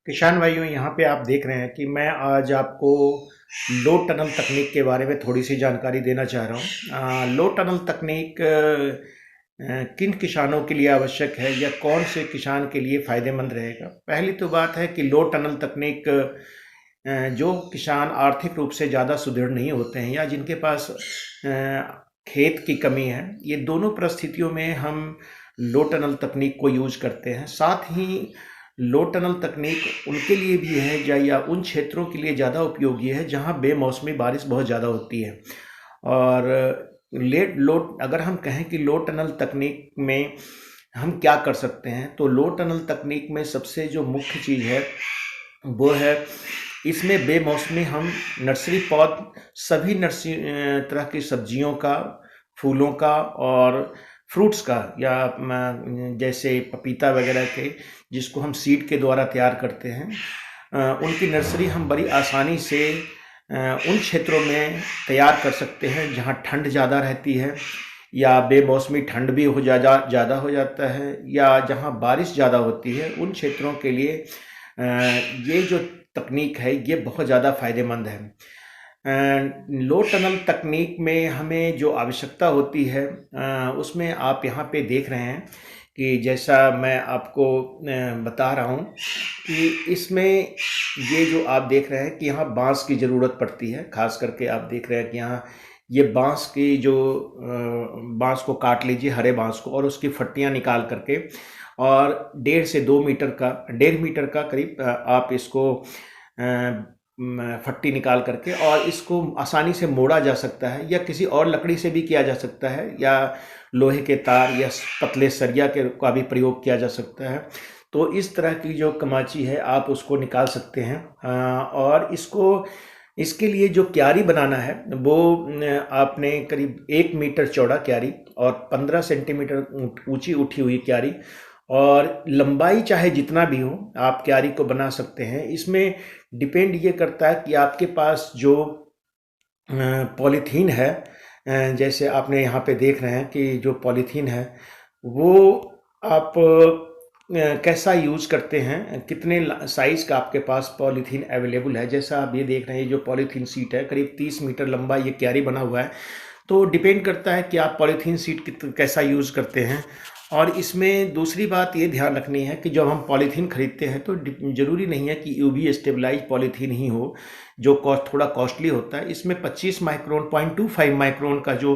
किसान भाइयों, यहाँ पे आप देख रहे हैं कि मैं आज आपको लो टनल तकनीक के बारे में थोड़ी सी जानकारी देना चाह रहा हूँ। लो टनल तकनीक किन किसानों के लिए आवश्यक है या कौन से किसान के लिए फ़ायदेमंद रहेगा। पहली तो बात है कि लो टनल तकनीक जो किसान आर्थिक रूप से ज़्यादा सुदृढ़ नहीं होते हैं या जिनके पास खेत की कमी है, ये दोनों परिस्थितियों में हम लो टनल तकनीक को यूज करते हैं। साथ ही लो टनल तकनीक उनके लिए भी है या उन क्षेत्रों के लिए ज़्यादा उपयोगी है जहाँ बेमौसमी बारिश बहुत ज़्यादा होती है। और लेट लो अगर हम कहें कि लो टनल तकनीक में हम क्या कर सकते हैं, तो लो टनल तकनीक में सबसे जो मुख्य चीज़ है वो है, इसमें बेमौसमी हम नर्सरी पौध सभी नर्सरी तरह की सब्जियों का, फूलों का और फ्रूट्स का या जैसे पपीता वगैरह के, जिसको हम सीड के द्वारा तैयार करते हैं, उनकी नर्सरी हम बड़ी आसानी से उन क्षेत्रों में तैयार कर सकते हैं जहाँ ठंड ज़्यादा रहती है या बेमौसमी ठंड भी ज़्यादा हो जाता है या जहाँ बारिश ज़्यादा होती है। उन क्षेत्रों के लिए ये जो तकनीक है ये बहुत ज़्यादा फ़ायदेमंद है। लो टनल तकनीक में हमें जो आवश्यकता होती है, उसमें आप यहाँ पे देख रहे हैं कि जैसा मैं आपको बता रहा हूँ कि इसमें ये जो आप देख रहे हैं कि यहाँ बांस की ज़रूरत पड़ती है। खास करके आप देख रहे हैं कि यहाँ ये बांस की जो बांस को काट लीजिए, हरे बांस को, और उसकी फट्टियाँ निकाल करके, और 1.5 से 2 मीटर का करीब आप इसको फट्टी निकाल करके, और इसको आसानी से मोड़ा जा सकता है या किसी और लकड़ी से भी किया जा सकता है या लोहे के तार या पतले सरिया के का भी प्रयोग किया जा सकता है। तो इस तरह की जो कमाची है आप उसको निकाल सकते हैं। और इसके लिए जो क्यारी बनाना है वो आपने करीब 1 मीटर चौड़ा क्यारी और 15 सेंटीमीटर ऊंची उठी हुई क्यारी, और लंबाई चाहे जितना भी हो आप क्यारी को बना सकते हैं। इसमें डिपेंड ये करता है कि आपके पास जो पॉलीथीन है, जैसे आपने यहाँ पे देख रहे हैं कि जो पॉलीथीन है वो आप कैसा यूज़ करते हैं, कितने साइज़ का आपके पास पॉलीथीन अवेलेबल है। जैसा आप ये देख रहे हैं, ये जो पॉलीथीन सीट है करीब 30 मीटर लंबा ये क्यारी बना हुआ है। तो डिपेंड करता है कि आप पॉलीथीन सीट कैसा यूज़ करते हैं। और इसमें दूसरी बात ये ध्यान रखनी है कि जब हम पॉलीथीन खरीदते हैं तो ज़रूरी नहीं है कि यूवी स्टेबलाइज पॉलीथीन ही हो, जो थोड़ा कॉस्टली होता है। इसमें 25 माइक्रोन 0.25 माइक्रोन का जो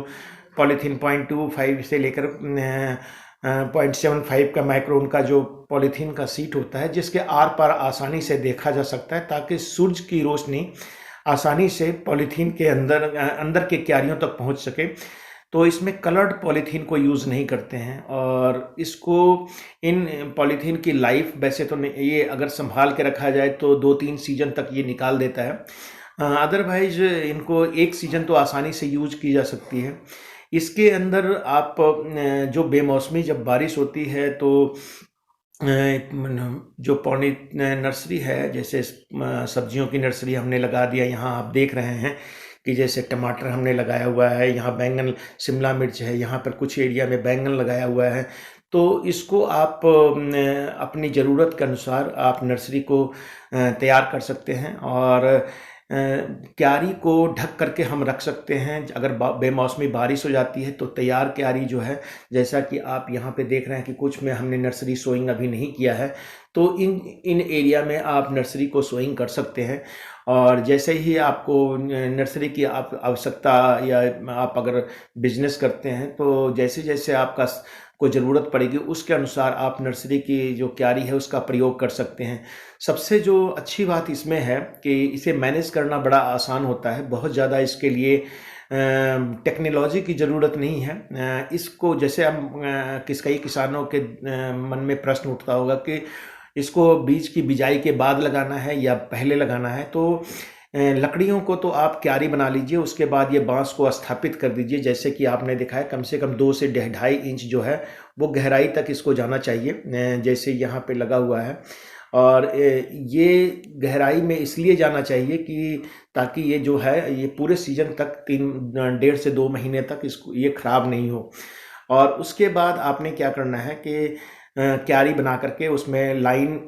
पॉलीथीन, 0.25 से लेकर 0.75 का माइक्रोन का जो पॉलीथीन का सीट होता है, जिसके आर पार आसानी से देखा जा सकता है ताकि सूरज की रोशनी आसानी से पॉलीथीन के अंदर के क्यारियों तक पहुंच सके। तो इसमें कलर्ड पॉलीथीन को यूज़ नहीं करते हैं, और इसको इन पॉलीथीन की लाइफ वैसे तो नहीं, ये अगर संभाल के रखा जाए तो 2-3 सीजन तक ये निकाल देता है। अदरवाइज इनको एक सीजन तो आसानी से यूज की जा सकती है। इसके अंदर आप जो बेमौसमी जब बारिश होती है तो जो पौनी नर्सरी है, जैसे सब्जियों की नर्सरी हमने लगा दिया, यहाँ आप देख रहे हैं कि जैसे टमाटर हमने लगाया हुआ है, यहाँ बैंगन, शिमला मिर्च है, यहाँ पर कुछ एरिया में बैंगन लगाया हुआ है। तो इसको आप अपनी ज़रूरत के अनुसार आप नर्सरी को तैयार कर सकते हैं, और क्यारी को ढक करके हम रख सकते हैं। अगर बेमौसमी बारिश हो जाती है तो तैयार क्यारी जो है, जैसा कि आप यहाँ पे देख रहे हैं कि कुछ में हमने नर्सरी सोइंग अभी नहीं किया है, तो इन एरिया में आप नर्सरी को सोइंग कर सकते हैं। और जैसे ही आपको नर्सरी की आप आवश्यकता, या आप अगर बिजनेस करते हैं तो जैसे जैसे आपका को ज़रूरत पड़ेगी उसके अनुसार आप नर्सरी की जो क्यारी है उसका प्रयोग कर सकते हैं। सबसे जो अच्छी बात इसमें है कि इसे मैनेज करना बड़ा आसान होता है। बहुत ज़्यादा इसके लिए टेक्नोलॉजी की ज़रूरत नहीं है। इसको जैसे हम कई किसानों के मन में प्रश्न उठता होगा कि इसको बीज की बिजाई के बाद लगाना है या पहले लगाना है। तो लकड़ियों को तो आप क्यारी बना लीजिए, उसके बाद ये बांस को स्थापित कर दीजिए। जैसे कि आपने देखा है, कम से कम 2 से 2.5 इंच जो है वो गहराई तक इसको जाना चाहिए, जैसे यहाँ पे लगा हुआ है। और ये गहराई में इसलिए जाना चाहिए कि ताकि ये जो है ये पूरे सीजन तक 1.5 से 2 महीने तक इसको ये खराब नहीं हो। और उसके बाद आपने क्या करना है कि क्यारी बना करके उसमें लाइन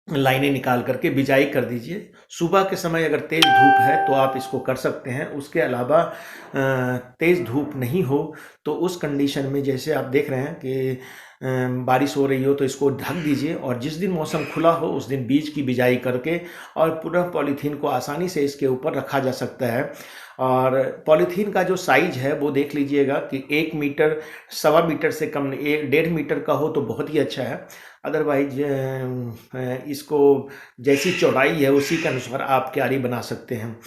लाइनें निकाल करके बिजाई कर दीजिए। सुबह के समय अगर तेज़ धूप है तो आप इसको कर सकते हैं। उसके अलावा तेज़ धूप नहीं हो तो उस कंडीशन में जैसे आप देख रहे हैं कि बारिश हो रही हो तो इसको ढक दीजिए, और जिस दिन मौसम खुला हो उस दिन बीज की बिजाई करके और पुनः पॉलीथीन को आसानी से इसके ऊपर रखा जा सकता है। और पॉलीथीन का जो साइज़ है वो देख लीजिएगा कि 1 मीटर, सवा मीटर से कम नहीं, 1.5 मीटर का हो तो बहुत ही अच्छा है। अदरवाइज इसको जैसी चौड़ाई है उसी के अनुसार आप क्यारी बना सकते हैं।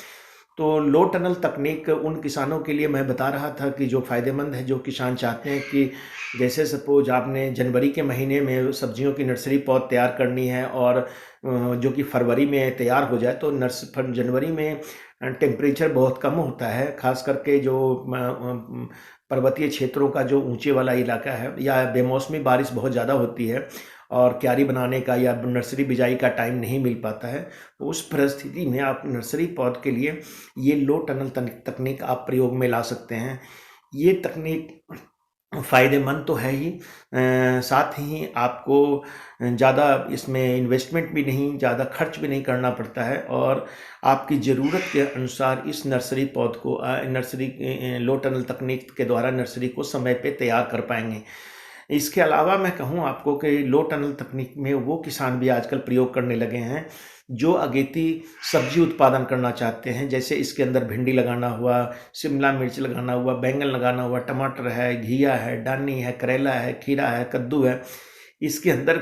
तो लो टनल तकनीक उन किसानों के लिए मैं बता रहा था कि जो फ़ायदेमंद है, जो किसान चाहते हैं कि जैसे सपोज आपने जनवरी के महीने में सब्जियों की नर्सरी पौध तैयार करनी है और जो कि फरवरी में तैयार हो जाए, तो जनवरी में टेम्परेचर बहुत कम होता है, ख़ास करके जो पर्वतीय क्षेत्रों का जो ऊंचे वाला इलाका है, या बेमौसमी बारिश बहुत ज़्यादा होती है और क्यारी बनाने का या नर्सरी बिजाई का टाइम नहीं मिल पाता है। तो उस परिस्थिति में आप नर्सरी पौध के लिए ये लो टनल तकनीक आप प्रयोग में ला सकते हैं। ये तकनीक फ़ायदेमंद तो है ही, साथ ही आपको ज़्यादा इसमें इन्वेस्टमेंट भी नहीं, ज़्यादा खर्च भी नहीं करना पड़ता है, और आपकी ज़रूरत के अनुसार इस नर्सरी पौध को लो टनल तकनीक के द्वारा नर्सरी को समय पे तैयार कर पाएंगे। इसके अलावा मैं कहूँ आपको कि लो टनल तकनीक में वो किसान भी आजकल प्रयोग करने लगे हैं जो अगेती सब्जी उत्पादन करना चाहते हैं। जैसे इसके अंदर भिंडी लगाना हुआ, शिमला मिर्च लगाना हुआ, बैंगन लगाना हुआ, टमाटर है, घिया है, डानी है, करेला है, खीरा है, कद्दू है। इसके अंदर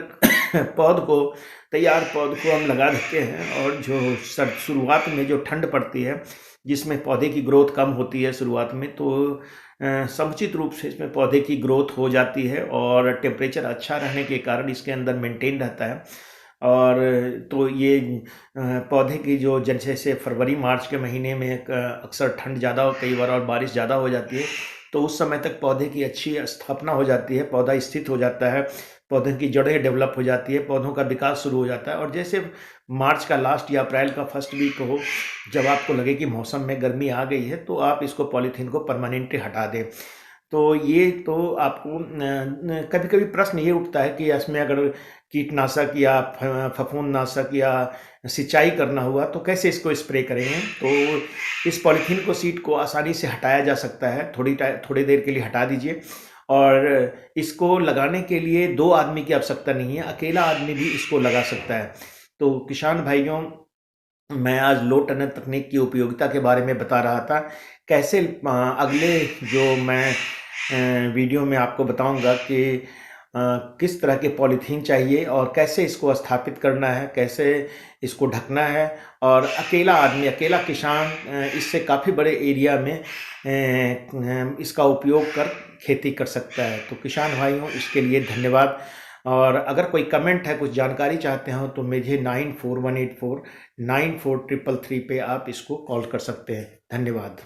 तैयार पौध को हम लगा देते हैं, और जो शुरुआत में जो ठंड पड़ती है जिसमें पौधे की ग्रोथ कम होती है शुरुआत में, तो समुचित रूप से इसमें पौधे की ग्रोथ हो जाती है और टेम्परेचर अच्छा रहने के कारण इसके अंदर मेंटेन रहता है। और तो ये पौधे की जो जैसे फरवरी मार्च के महीने में अक्सर ठंड ज़्यादा कई बार और बारिश ज़्यादा हो जाती है, तो उस समय तक पौधे की अच्छी स्थापना हो जाती है, पौधा स्थित हो जाता है, पौधे की जड़ें डेवलप हो जाती है, पौधों का विकास शुरू हो जाता है। और जैसे मार्च का लास्ट या अप्रैल का फर्स्ट वीक हो, जब आपको लगे कि मौसम में गर्मी आ गई है, तो आप इसको पॉलीथीन को परमानेंटली हटा दें। तो ये तो आपको कभी कभी प्रश्न ये उठता है कि इसमें अगर कीटनाशक या फफूंदनाशक या सिंचाई करना हुआ तो कैसे इसको स्प्रे करेंगे। तो इस पॉलीथीन को सीट को आसानी से हटाया जा सकता है, थोड़ी देर के लिए हटा दीजिए। और इसको लगाने के लिए 2 आदमी की आवश्यकता नहीं है, अकेला आदमी भी इसको लगा सकता है। तो किसान भाइयों, मैं आज लो टनल तकनीक की उपयोगिता के बारे में बता रहा था। कैसे अगले जो मैं वीडियो में आपको बताऊंगा कि किस तरह के पॉलीथीन चाहिए और कैसे इसको स्थापित करना है, कैसे इसको ढकना है। और अकेला आदमी, अकेला किसान इससे काफ़ी बड़े एरिया में इसका उपयोग कर खेती कर सकता है। तो किसान भाइयों, इसके लिए धन्यवाद। और अगर कोई कमेंट है, कुछ जानकारी चाहते हो, तो मुझे 9418494333 पे आप इसको कॉल कर सकते हैं। धन्यवाद।